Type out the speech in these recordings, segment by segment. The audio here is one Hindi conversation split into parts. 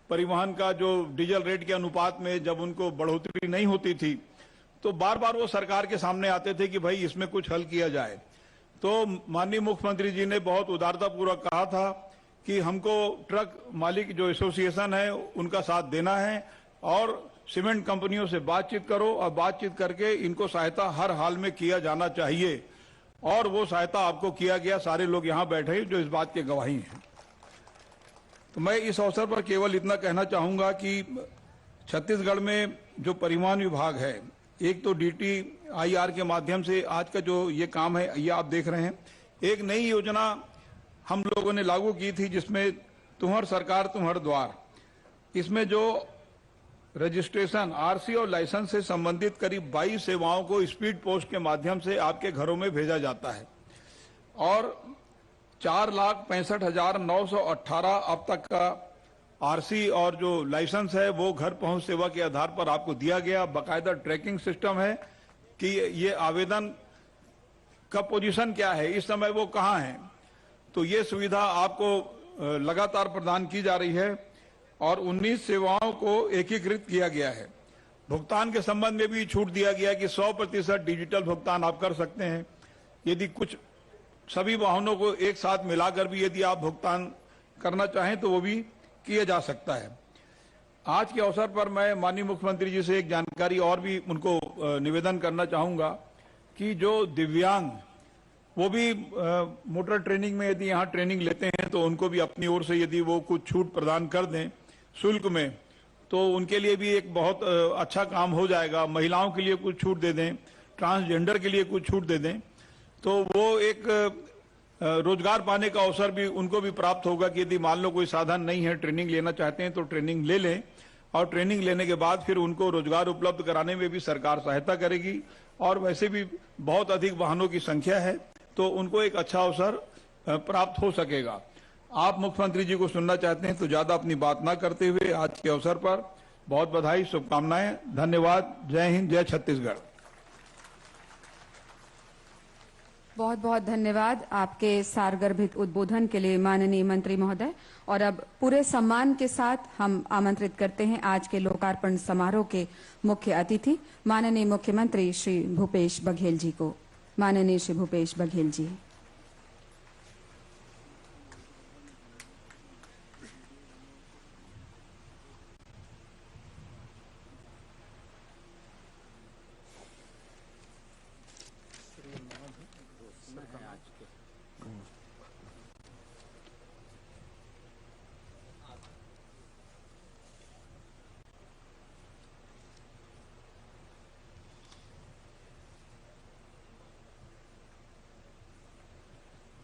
परिवहन का जो डीजल रेट के अनुपात में जब उनको बढ़ोतरी नहीं होती थी, तो बार बार वो सरकार के सामने आते थे कि भाई इसमें कुछ हल किया जाए। तो माननीय मुख्यमंत्री जी ने बहुत उदारतापूर्वक कहा था कि हमको ट्रक मालिक जो एसोसिएशन है उनका साथ देना है और सीमेंट कंपनियों से बातचीत करो और बातचीत करके इनको सहायता हर हाल में किया जाना चाहिए, और वो सहायता आपको किया गया। सारे लोग यहां बैठे जो इस बात के गवाही हैं। तो मैं इस अवसर पर केवल इतना कहना चाहूंगा कि छत्तीसगढ़ में जो परिवहन विभाग है, एक तो DTIR के माध्यम से आज का जो ये काम है ये आप देख रहे हैं। एक नई योजना हम लोगों ने लागू की थी जिसमें तुम्हार सरकार तुम्हार द्वार, इसमें जो रजिस्ट्रेशन RC और लाइसेंस से संबंधित करीब 22 सेवाओं को स्पीड पोस्ट के माध्यम से आपके घरों में भेजा जाता है और 4,65,918 अब तक का RC और जो लाइसेंस है वो घर पहुंच सेवा के आधार पर आपको दिया गया। बाकायदा ट्रैकिंग सिस्टम है कि ये आवेदन का पोजीशन क्या है, इस समय वो कहां है। तो ये सुविधा आपको लगातार प्रदान की जा रही है और 19 सेवाओं को एकीकृत किया गया है। भुगतान के संबंध में भी छूट दिया गया कि 100% डिजिटल भुगतान आप कर सकते हैं। यदि कुछ सभी वाहनों को एक साथ मिलाकर भी यदि आप भुगतान करना चाहें तो वो भी किया जा सकता है। आज के अवसर पर मैं माननीय मुख्यमंत्री जी से एक जानकारी और भी उनको निवेदन करना चाहूंगा कि जो दिव्यांग वो भी मोटर ट्रेनिंग में यदि यहाँ ट्रेनिंग लेते हैं तो उनको भी अपनी ओर से यदि वो कुछ छूट प्रदान कर दें शुल्क में, तो उनके लिए भी एक बहुत अच्छा काम हो जाएगा। महिलाओं के लिए कुछ छूट दे दें, ट्रांसजेंडर के लिए कुछ छूट दे दें, तो वो एक रोजगार पाने का अवसर भी उनको भी प्राप्त होगा कि यदि मान लो कोई साधन नहीं है, ट्रेनिंग लेना चाहते हैं तो ट्रेनिंग ले लें और ट्रेनिंग लेने के बाद फिर उनको रोजगार उपलब्ध कराने में भी सरकार सहायता करेगी। और वैसे भी बहुत अधिक वाहनों की संख्या है तो उनको एक अच्छा अवसर प्राप्त हो सकेगा। आप मुख्यमंत्री जी को सुनना चाहते हैं तो ज्यादा अपनी बात ना करते हुए आज के अवसर पर बहुत बधाई, शुभकामनाएं, धन्यवाद। जय हिंद, जय छत्तीसगढ़। बहुत बहुत धन्यवाद आपके सारगर्भित उद्बोधन के लिए माननीय मंत्री महोदय। और अब पूरे सम्मान के साथ हम आमंत्रित करते हैं आज के लोकार्पण समारोह के मुख्य अतिथि माननीय मुख्यमंत्री श्री भूपेश बघेल जी को। माननीय श्री भूपेश बघेल जी।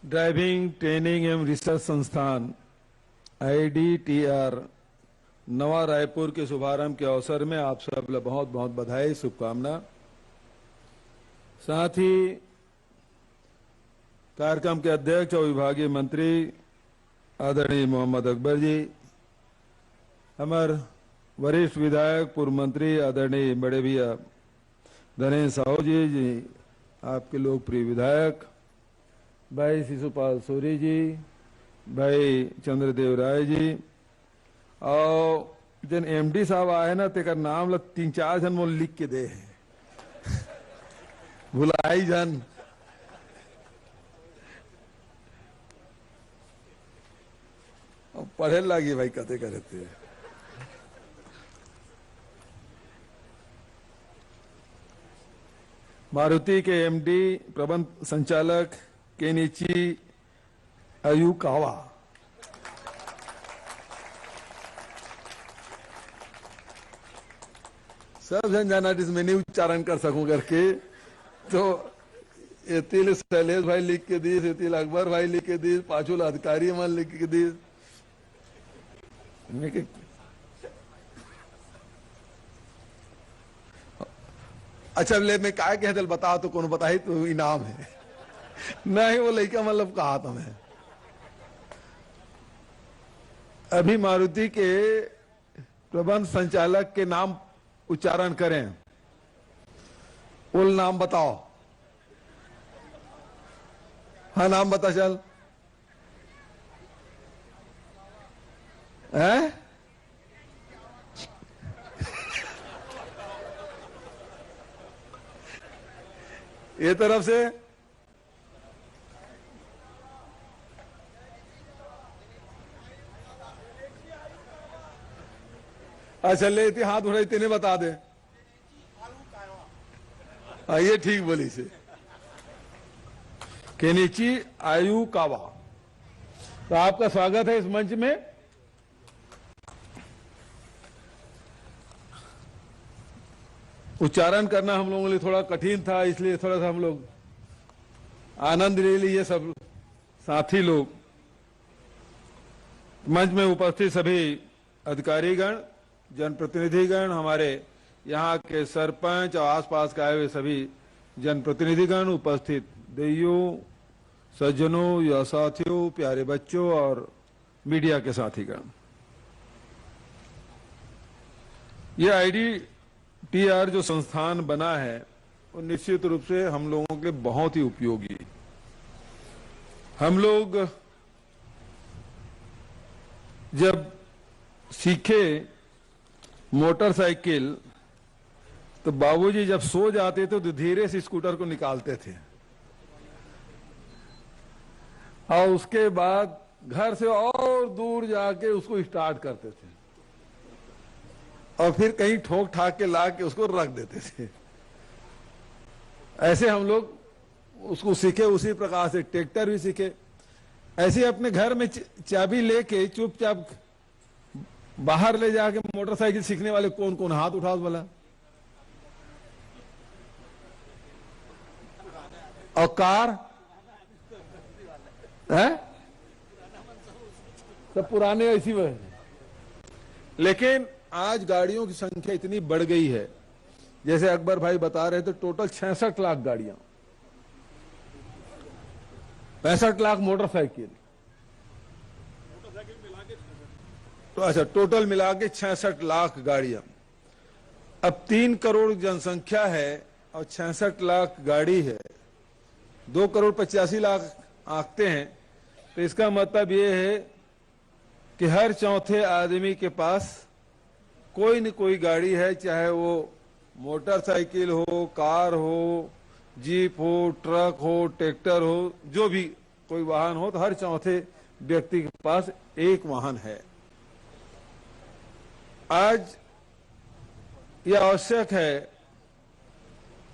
ड्राइविंग ट्रेनिंग एवं रिसर्च संस्थान IDTR नवा रायपुर के शुभारंभ के अवसर में आप सब बहुत बहुत बधाई, शुभकामना। साथ ही कार्यक्रम के अध्यक्ष और विभागीय मंत्री आदरणीय मोहम्मद अकबर जी, हमारे वरिष्ठ विधायक पूर्व मंत्री आदरणीय बड़े भैया धनेश साहू जी, आपके लोकप्रिय विधायक भाई शिशुपाल सोरी जी, भाई चंद्रदेव राय जी, और जन MD साहब आए ना तेकर नाम लग 3-4 जन मोल लिख के दे बुलाई जन। पढ़े लगी भाई कते करते। मारुति के MD प्रबंध संचालक केनिची अयुकावा, सब जन जाना जिसमें नहीं उच्चारण कर सकूं करके, तो एतिल शैलेश भाई लिख के दी, एतिल अकबर भाई लिख के दी, पांचों अधिकारी मन लिख के दी। अच्छा ले मैं क्या कहते बताओ तो कौन बताई तो इनाम है नहीं, वो लड़का मतलब कहा था मैं। अभी मारुति के प्रबंध संचालक के नाम उच्चारण करें, उल नाम बताओ। हाँ नाम बता चल। है ये तरफ से अच्छा ले थी हाथ उठाई तेने बता दे। ये ठीक बोली से केनिची आयु कावा। तो आपका स्वागत है इस मंच में। उच्चारण करना हम लोगों के लिए थोड़ा कठिन था, इसलिए थोड़ा सा हम लोग आनंद ले लिए सब साथी लोग। मंच में उपस्थित सभी अधिकारीगण, जनप्रतिनिधिगण, हमारे यहाँ के सरपंच और आसपास के आए हुए सभी जनप्रतिनिधिगण, उपस्थित देइयों, सज्जनों या साथियों, प्यारे बच्चों और मीडिया के साथीगण, ये IDTR जो संस्थान बना है वो निश्चित रूप से हम लोगों के बहुत ही उपयोगी। हम लोग जब सीखे मोटरसाइकिल तो बाबूजी जब सो जाते थे तो धीरे से स्कूटर को निकालते थे और उसके बाद घर से और दूर जाके उसको स्टार्ट करते थे और फिर कहीं ठोक ठाक के ला के उसको रख देते थे। ऐसे हम लोग उसको सीखे। उसी प्रकार से ट्रैक्टर भी सीखे। ऐसे अपने घर में चाबी लेके चुपचाप बाहर ले जाके मोटरसाइकिल सीखने वाले कौन कौन हाथ उठाओ वाला। और कार है सब पुराने ऐसी वह। लेकिन आज गाड़ियों की संख्या इतनी बढ़ गई है, जैसे अकबर भाई बता रहे थे, टोटल 66 लाख गाड़ियां, 65 लाख मोटरसाइकिल, तो अच्छा टोटल मिला के 66 लाख गाड़ियां। अब 3 करोड़ जनसंख्या है और 66 लाख गाड़ी है, 2 करोड़ 85 लाख आंकते हैं। तो इसका मतलब ये है कि हर चौथे आदमी के पास कोई न कोई गाड़ी है, चाहे वो मोटरसाइकिल हो, कार हो, जीप हो, ट्रक हो, ट्रैक्टर हो, जो भी कोई वाहन हो, तो हर चौथे व्यक्ति के पास एक वाहन है। आज यह आवश्यक है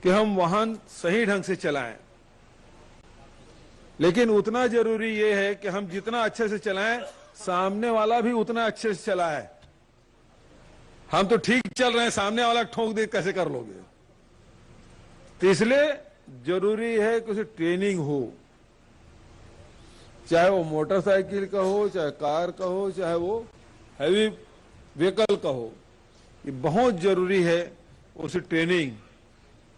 कि हम वाहन सही ढंग से चलाएं, लेकिन उतना जरूरी यह है कि हम जितना अच्छे से चलाएं, सामने वाला भी उतना अच्छे से चलाए। हम तो ठीक चल रहे हैं, सामने वाला ठोक दे कैसे कर लोगे। तो इसलिए जरूरी है कि उसे ट्रेनिंग हो, चाहे वो मोटरसाइकिल का हो, चाहे कार का हो, चाहे वो हैवी व्हीकल का हो। ये बहुत जरूरी है उसे ट्रेनिंग।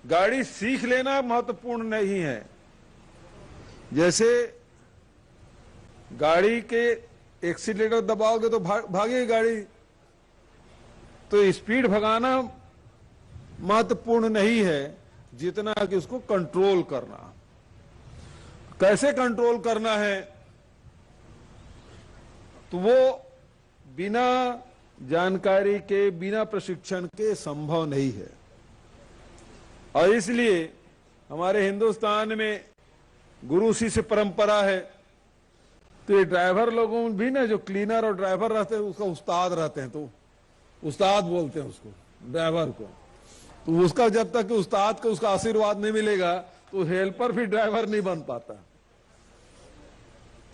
गाड़ी सीख लेना महत्वपूर्ण नहीं है। जैसे गाड़ी के एक्सीलरेटर दबाओगे तो भागेगी गाड़ी, तो स्पीड भगाना महत्वपूर्ण नहीं है जितना कि उसको कंट्रोल करना। कैसे कंट्रोल करना है, तो वो बिना जानकारी के, बिना प्रशिक्षण के संभव नहीं है। और इसलिए हमारे हिंदुस्तान में गुरु शिष्य परंपरा है। तो ये ड्राइवर लोगों में भी ना, जो क्लीनर और ड्राइवर रहते हैं, उसका उस्ताद रहते हैं, तो उस्ताद बोलते हैं उसको, ड्राइवर को। तो उसका जब तक उस्ताद को उसका आशीर्वाद नहीं मिलेगा तो हेल्पर भी ड्राइवर नहीं बन पाता।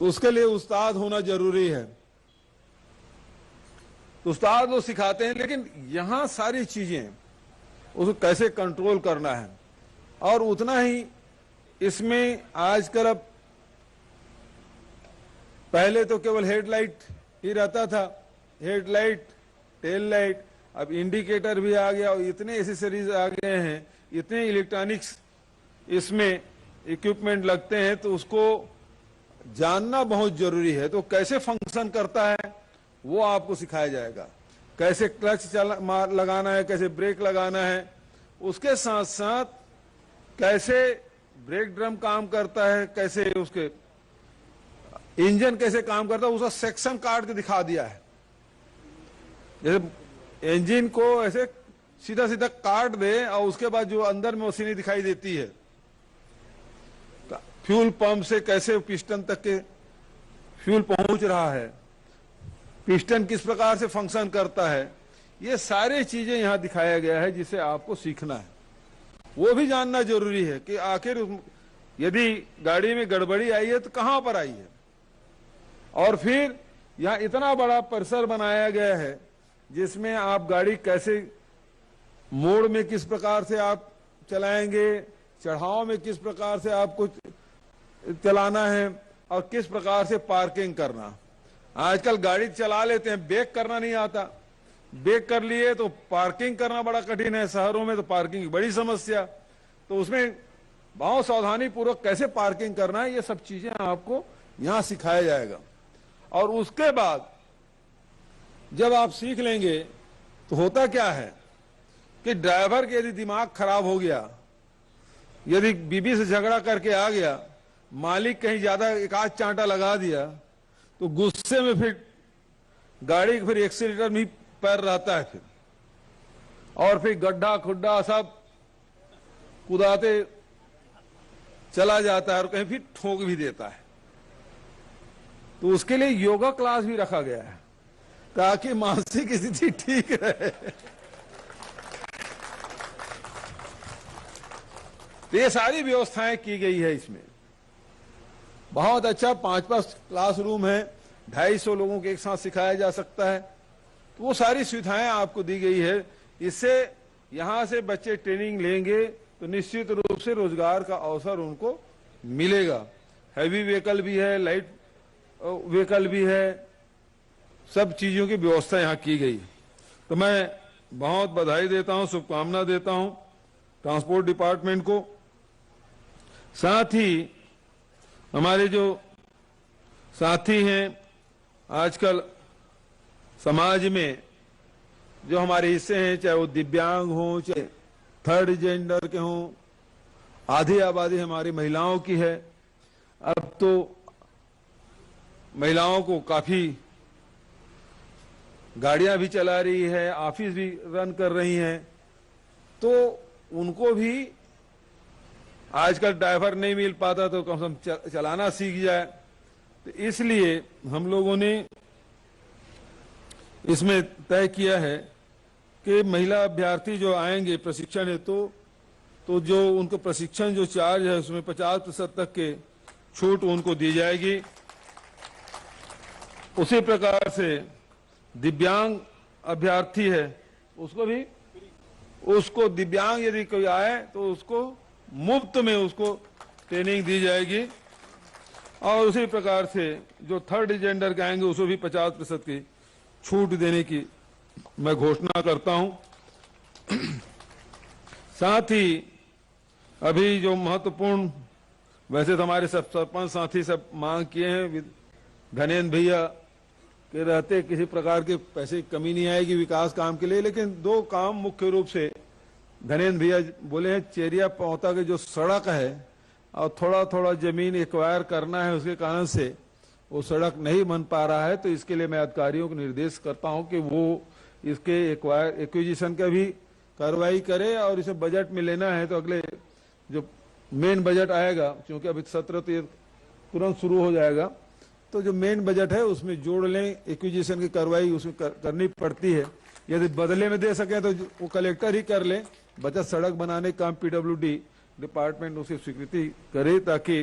तो उसके लिए उस्ताद होना जरूरी है। तो उस्ताद वो सिखाते हैं, लेकिन यहां सारी चीजें उसको कैसे कंट्रोल करना है। और उतना ही इसमें आजकल, अब पहले तो केवल हेडलाइट ही रहता था, हेडलाइट, टेल लाइट, अब इंडिकेटर भी आ गया और इतने एसेसरीज आ गए हैं, इतने इलेक्ट्रॉनिक्स इसमें इक्विपमेंट लगते हैं, तो उसको जानना बहुत जरूरी है। तो कैसे फंक्शन करता है वो आपको सिखाया जाएगा। कैसे क्लच लगाना है, कैसे ब्रेक लगाना है, उसके साथ साथ कैसे ब्रेक ड्रम काम करता है, कैसे उसके इंजन कैसे काम करता है, उसका सेक्शन काट के दिखा दिया है। जैसे इंजन को ऐसे सीधा सीधा काट दे और उसके बाद जो अंदर में मशीनें दिखाई देती है, फ्यूल पंप से कैसे पिस्टन तक के फ्यूल पहुंच रहा है, पिस्टन किस प्रकार से फंक्शन करता है, ये सारी चीजें यहां दिखाया गया है जिसे आपको सीखना है। वो भी जानना जरूरी है कि आखिर यदि गाड़ी में गड़बड़ी आई है तो कहां पर आई है। और फिर यहां इतना बड़ा परिसर बनाया गया है जिसमें आप गाड़ी कैसे मोड़ में किस प्रकार से आप चलाएंगे, चढ़ाव में किस प्रकार से आपको चलाना है और किस प्रकार से पार्किंग करना। आजकल गाड़ी चला लेते हैं, ब्रेक करना नहीं आता, ब्रेक कर लिए तो पार्किंग करना बड़ा कठिन है। शहरों में तो पार्किंग की बड़ी समस्या, तो उसमें बहुत सावधानी पूर्वक कैसे पार्किंग करना है, ये सब चीजें आपको यहां सिखाया जाएगा। और उसके बाद जब आप सीख लेंगे तो होता क्या है कि ड्राइवर के यदि दिमाग खराब हो गया, यदि बीबी से झगड़ा करके आ गया, मालिक कहीं ज्यादा एक आध चांटा लगा दिया, तो गुस्से में फिर गाड़ी फिर एक्सीलेटर में पैर रहता है फिर, और फिर गड्ढा खुड्डा सब कुदाते चला जाता है और कहीं फिर ठोक भी देता है। तो उसके लिए योगा क्लास भी रखा गया है ताकि मानसिक स्थिति ठीक रहे। तो ये सारी व्यवस्थाएं की गई है इसमें। बहुत अच्छा 5-5 क्लासरूम है, 250 लोगों को एक साथ सिखाया जा सकता है। तो वो सारी सुविधाएं आपको दी गई है। इससे यहां से बच्चे ट्रेनिंग लेंगे तो निश्चित रूप से रोजगार का अवसर उनको मिलेगा। हैवी व्हीकल भी है, लाइट व्हीकल भी है, सब चीजों की व्यवस्था यहां की गई। तो मैं बहुत बधाई देता हूं, शुभकामना देता हूं ट्रांसपोर्ट डिपार्टमेंट को। साथ ही हमारे जो साथी हैं आजकल समाज में, जो हमारे हिस्से हैं, चाहे वो दिव्यांग हों, चाहे थर्ड जेंडर के हों, आधी आबादी हमारी महिलाओं की है। अब तो महिलाओं को काफी गाड़ियां भी चला रही है, ऑफिस भी रन कर रही हैं, तो उनको भी आजकल ड्राइवर नहीं मिल पाता तो कम से कम चलाना सीख जाए। तो इसलिए हम लोगों ने इसमें तय किया है कि महिला अभ्यर्थी जो आएंगे प्रशिक्षण हेतु, तो जो उनको प्रशिक्षण जो चार्ज है उसमें 50% तक के छूट उनको दी जाएगी। उसी प्रकार से दिव्यांग अभ्यर्थी है उसको दिव्यांग यदि कोई आए तो उसको मुफ्त में उसको ट्रेनिंग दी जाएगी। और उसी प्रकार से जो थर्ड जेंडर के आएंगे उसको भी 50% की छूट देने की मैं घोषणा करता हूं। साथ ही अभी जो महत्वपूर्ण, वैसे तो हमारे सब सरपंच साथी सब मांग किए हैं, धनेन्द्र भैया के रहते किसी प्रकार के पैसे की कमी नहीं आएगी विकास काम के लिए। लेकिन 2 काम मुख्य रूप से धनेन्द्र भैया बोले हैं, चेरिया पहुंचा के जो सड़क है और थोड़ा थोड़ा जमीन एक्वायर करना है, उसके कारण से वो सड़क नहीं बन पा रहा है। तो इसके लिए मैं अधिकारियों को निर्देश करता हूं कि वो इसके एक्विजिशन का भी कार्रवाई करे और इसे बजट में लेना है तो अगले जो मेन बजट आएगा, क्योंकि अभी सत्र तो तुरंत शुरू हो जाएगा, तो जो मेन बजट है उसमें जोड़ लें। एक्विजिशन की कार्रवाई उसमें करनी पड़ती है, यदि बदले में दे सके तो वो कलेक्टर ही कर ले। बचत सड़क बनाने का काम पीडब्ल्यूडी डिपार्टमेंट उसकी स्वीकृति करे ताकि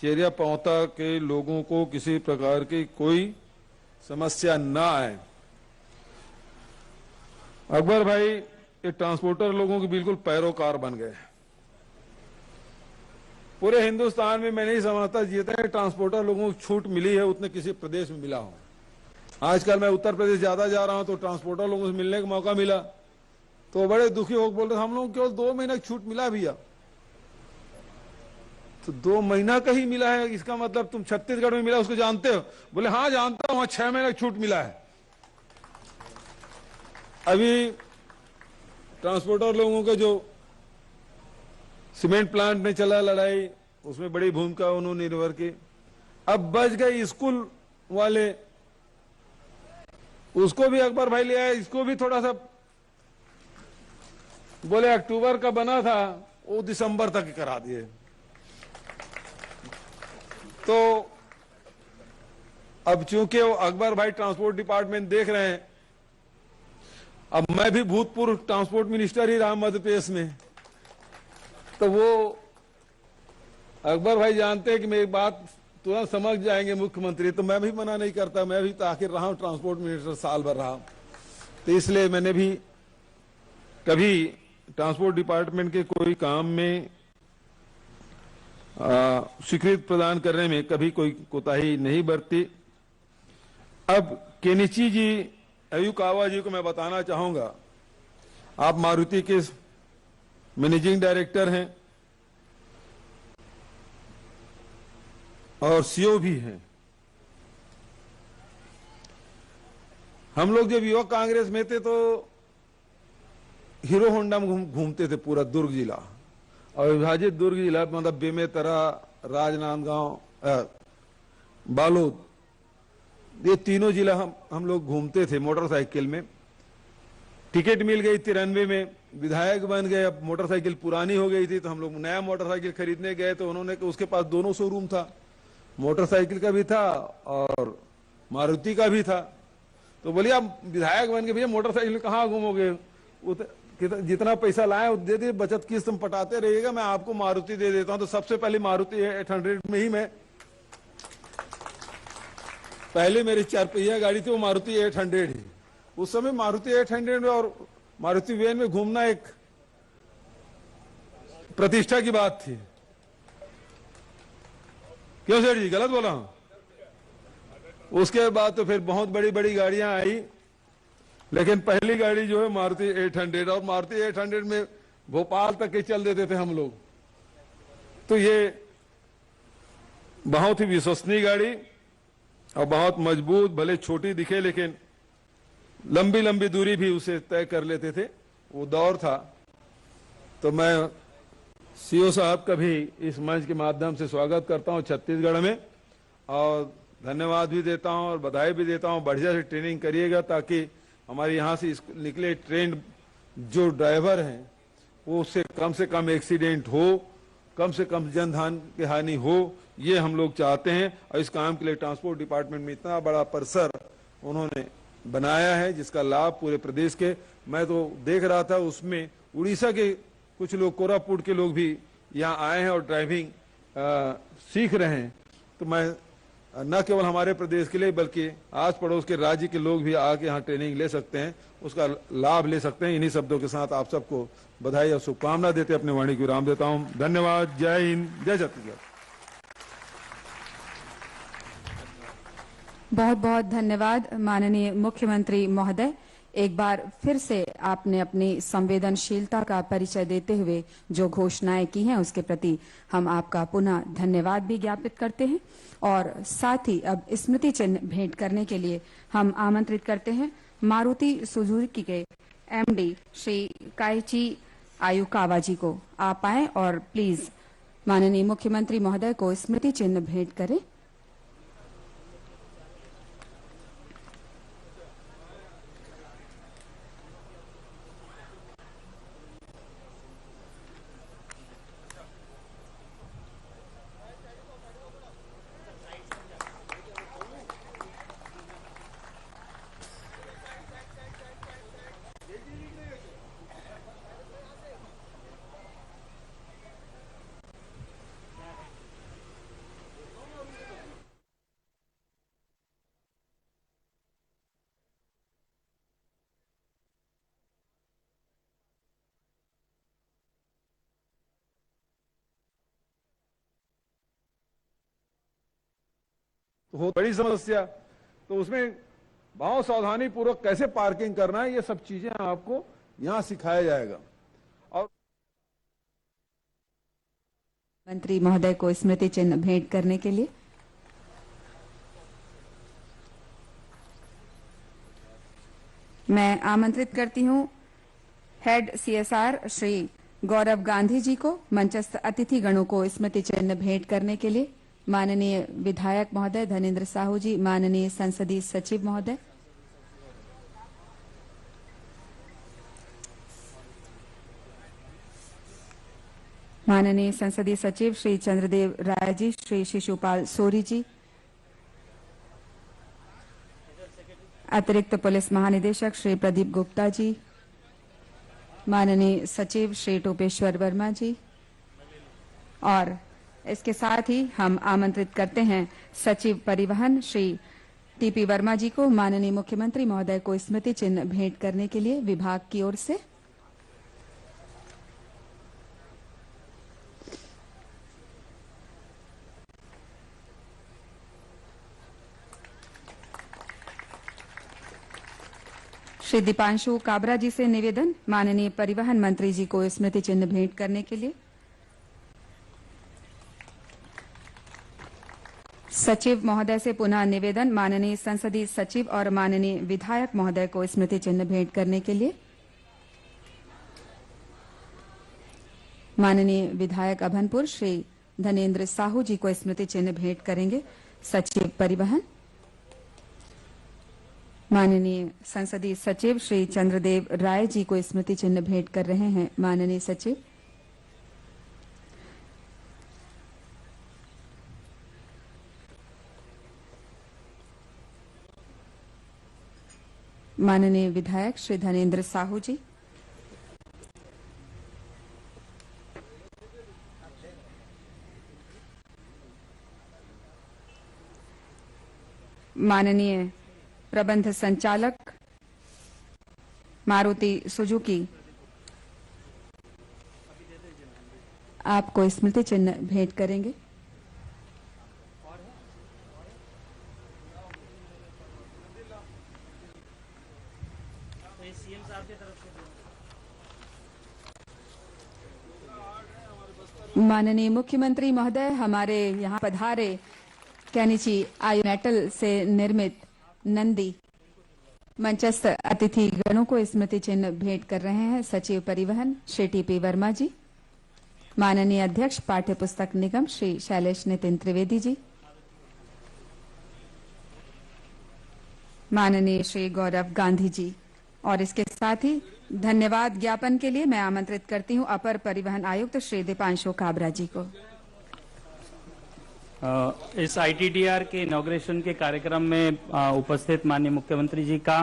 चेरिया पौता के लोगों को किसी प्रकार की कोई समस्या न आए। अकबर भाई ये ट्रांसपोर्टर लोगों के बिल्कुल पैरोकार बन गए। पूरे हिंदुस्तान में मैं नहीं समझता जितने ट्रांसपोर्टर लोगों को छूट मिली है उतने किसी प्रदेश में मिला हो। आजकल मैं उत्तर प्रदेश ज्यादा जा रहा हूं तो ट्रांसपोर्टर लोगों से मिलने का मौका मिला तो बड़े दुखी होकर बोल रहे हम लोग केवल 2 महीने की छूट मिला भैया। तो 2 महीना का ही मिला है, इसका मतलब तुम छत्तीसगढ़ में मिला उसको जानते हो? बोले हाँ जानता हूं, 6 महीने की छूट मिला है। अभी ट्रांसपोर्टर लोगों का जो सीमेंट प्लांट में चला लड़ाई, उसमें बड़ी भूमिका उन्होंने निर्भर की। अब बच गए स्कूल वाले, उसको भी अकबर भाई ले आए, इसको भी थोड़ा सा बोले अक्टूबर का बना था वो दिसंबर तक करा दिए। तो अब चूंकि वो अकबर भाई ट्रांसपोर्ट डिपार्टमेंट देख रहे हैं, अब मैं भी भूतपूर्व ट्रांसपोर्ट मिनिस्टर ही रहा मध्य प्रदेश में, तो वो अकबर भाई जानते हैं कि मेरी बात तुरंत समझ जाएंगे मुख्यमंत्री, तो मैं भी मना नहीं करता। मैं भी तो आखिर रहा हूं ट्रांसपोर्ट मिनिस्टर, साल भर रहा, तो इसलिए मैंने भी कभी ट्रांसपोर्ट डिपार्टमेंट के कोई काम में स्वीकृति प्रदान करने में कभी कोई कोताही नहीं बरती। अब केनिची जी, अयुकावा जी को मैं बताना चाहूंगा, आप मारुति के मैनेजिंग डायरेक्टर हैं और सीईओ भी हैं। हम लोग जब युवक कांग्रेस में थे तो हीरो होंडा में घूमते थे पूरा दुर्ग जिला, और विभाजित दुर्ग जिला मतलब बेमेतरा, राजनांदगांव, बालोद, ये तीनों जिला हम लोग घूमते थे मोटरसाइकिल में। टिकट मिल गई 93 में, विधायक बन गए। अब मोटरसाइकिल पुरानी हो गई थी तो हम लोग नया मोटरसाइकिल खरीदने गए, तो उन्होंने उसके पास दोनों शोरूम था, मोटरसाइकिल का भी था और मारुति का भी था। तो बोलिए आप विधायक बन के भैया मोटरसाइकिल कहाँ घूमोगे, जितना पैसा लाए दे दे, बचत किस्त तुम पटाते रहिएगा, मैं आपको मारुति दे देता हूं। तो सबसे पहले मारुति 800 में ही मैं, पहले मेरी 4 पहिया गाड़ी थी वो मारुति 800 ही। उस समय मारुति 800 में और मारुति वैन में घूमना एक प्रतिष्ठा की बात थी। क्यों सेठ जी, गलत बोला हूं? उसके बाद तो फिर बहुत बड़ी बड़ी गाड़ियां आई, लेकिन पहली गाड़ी जो है मारुति 800, और मारुति 800 में भोपाल तक के चल देते थे हम लोग। तो ये बहुत ही विश्वसनीय गाड़ी और बहुत मजबूत, भले छोटी दिखे लेकिन लंबी लंबी दूरी भी उसे तय कर लेते थे, वो दौर था। तो मैं सीईओ साहब का भी इस मंच के माध्यम से स्वागत करता हूं छत्तीसगढ़ में, और धन्यवाद भी देता हूं और बधाई भी देता हूं। बढ़िया से ट्रेनिंग करिएगा ताकि हमारे यहाँ से निकले ट्रेंड जो ड्राइवर हैं वो उससे कम एक्सीडेंट हो, कम से कम जनधन की हानि हो, ये हम लोग चाहते हैं। और इस काम के लिए ट्रांसपोर्ट डिपार्टमेंट में इतना बड़ा परिसर उन्होंने बनाया है जिसका लाभ पूरे प्रदेश के, मैं तो देख रहा था उसमें उड़ीसा के कुछ लोग, कोरापुट के लोग भी यहाँ आए हैं और ड्राइविंग सीख रहे हैं। तो मैं न केवल हमारे प्रदेश के लिए बल्कि आस पड़ोस के राज्य के लोग भी आके यहाँ ट्रेनिंग ले सकते हैं, उसका लाभ ले सकते हैं। इन्हीं शब्दों के साथ आप सबको बधाई और शुभकामना देते अपने वाणी को विराम देता हूँ। धन्यवाद। जय हिंद, जय छत्तीसगढ़। बहुत बहुत धन्यवाद माननीय मुख्यमंत्री महोदय। एक बार फिर से आपने अपनी संवेदनशीलता का परिचय देते हुए जो घोषणाएं की हैं उसके प्रति हम आपका पुनः धन्यवाद भी ज्ञापित करते हैं, और साथ ही अब स्मृति चिन्ह भेंट करने के लिए हम आमंत्रित करते हैं मारुति सुजुकी के एमडी श्री काइची आयुकावा जी को। आप आए और प्लीज माननीय मुख्यमंत्री महोदय को स्मृति चिन्ह भेंट करें। हो बड़ी समस्या, तो उसमें बहुत सावधानी पूर्वक कैसे पार्किंग करना है, ये सब चीजें आपको यहाँ सिखाया जाएगा। और मंत्री महोदय को स्मृति चिन्ह भेंट करने के लिए मैं आमंत्रित करती हूं हेड सीएसआर श्री गौरव गांधी जी को मंचस्थ अतिथि गणों को स्मृति चिन्ह भेंट करने के लिए। माननीय विधायक महोदय धनेन्द्र साहू जी, माननीय संसदीय सचिव महोदय, माननीय संसदीय सचिव श्री चंद्रदेव राय जी, श्री शिशुपाल सोरी जी, अतिरिक्त पुलिस महानिदेशक श्री प्रदीप गुप्ता जी, माननीय सचिव श्री टोपेश्वर वर्मा जी, और इसके साथ ही हम आमंत्रित करते हैं सचिव परिवहन श्री टीपी वर्मा जी को माननीय मुख्यमंत्री महोदय को स्मृति चिन्ह भेंट करने के लिए विभाग की ओर से। श्री दीपांशु काबरा जी से निवेदन, माननीय परिवहन मंत्री जी को स्मृति चिन्ह भेंट करने के लिए। सचिव महोदय से पुनः निवेदन, माननीय संसदीय सचिव और माननीय विधायक महोदय को स्मृति चिन्ह भेंट करने के लिए। माननीय विधायक अभनपुर श्री धनेन्द्र साहू जी को स्मृति चिन्ह भेंट करेंगे सचिव परिवहन। माननीय संसदीय सचिव श्री चंद्रदेव राय जी को स्मृति चिन्ह भेंट कर रहे हैं माननीय सचिव। माननीय विधायक श्री धनेन्द्र साहू जी, माननीय प्रबंध संचालक मारुति सुजुकी, आपको स्मृति चिन्ह भेंट करेंगे। माननीय मुख्यमंत्री महोदय हमारे यहाँ पधारे कैनिची आयु मेटल से निर्मित नंदी मंचस्थ अतिथि गणों को स्मृति चिन्ह भेंट कर रहे हैं सचिव परिवहन श्री टीपी वर्मा जी, माननीय अध्यक्ष पाठ्य पुस्तक निगम श्री शैलेश नितिन त्रिवेदी जी, माननीय श्री गौरव गांधी जी, और इसके साथ ही धन्यवाद ज्ञापन के लिए मैं आमंत्रित करती हूं अपर परिवहन आयुक्त श्री दीपांशु काबरा जी को। इस ITDR के इनॉग्रेशन के कार्यक्रम में उपस्थित माननीय मुख्यमंत्री जी का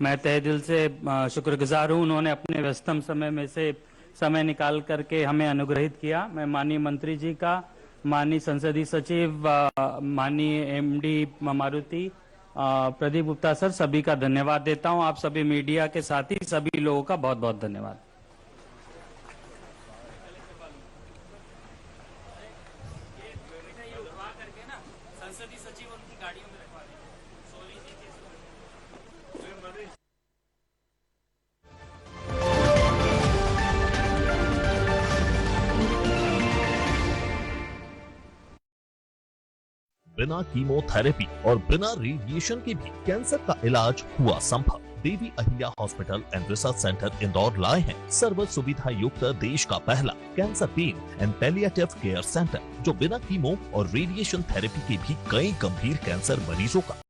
मैं तहे दिल से शुक्रगुजार हूं। उन्होंने अपने व्यस्तम समय में से समय निकाल करके हमें अनुग्रहित किया। मैं माननीय मंत्री जी का, माननीय संसदीय सचिव, माननीय MD मारुति प्रदीप गुप्ता सर, सभी का धन्यवाद देता हूं। आप सभी मीडिया के साथी सभी लोगों का बहुत बहुत धन्यवाद। बिना कीमोथेरेपी और बिना रेडिएशन के भी कैंसर का इलाज हुआ संभव। Devi Ahilya hospital and research centre Indore लाए हैं सर्व सुविधा युक्त देश का पहला cancer pain and palliative care centre, जो बिना कीमो और रेडिएशन थेरेपी के भी कई गंभीर कैंसर मरीजों का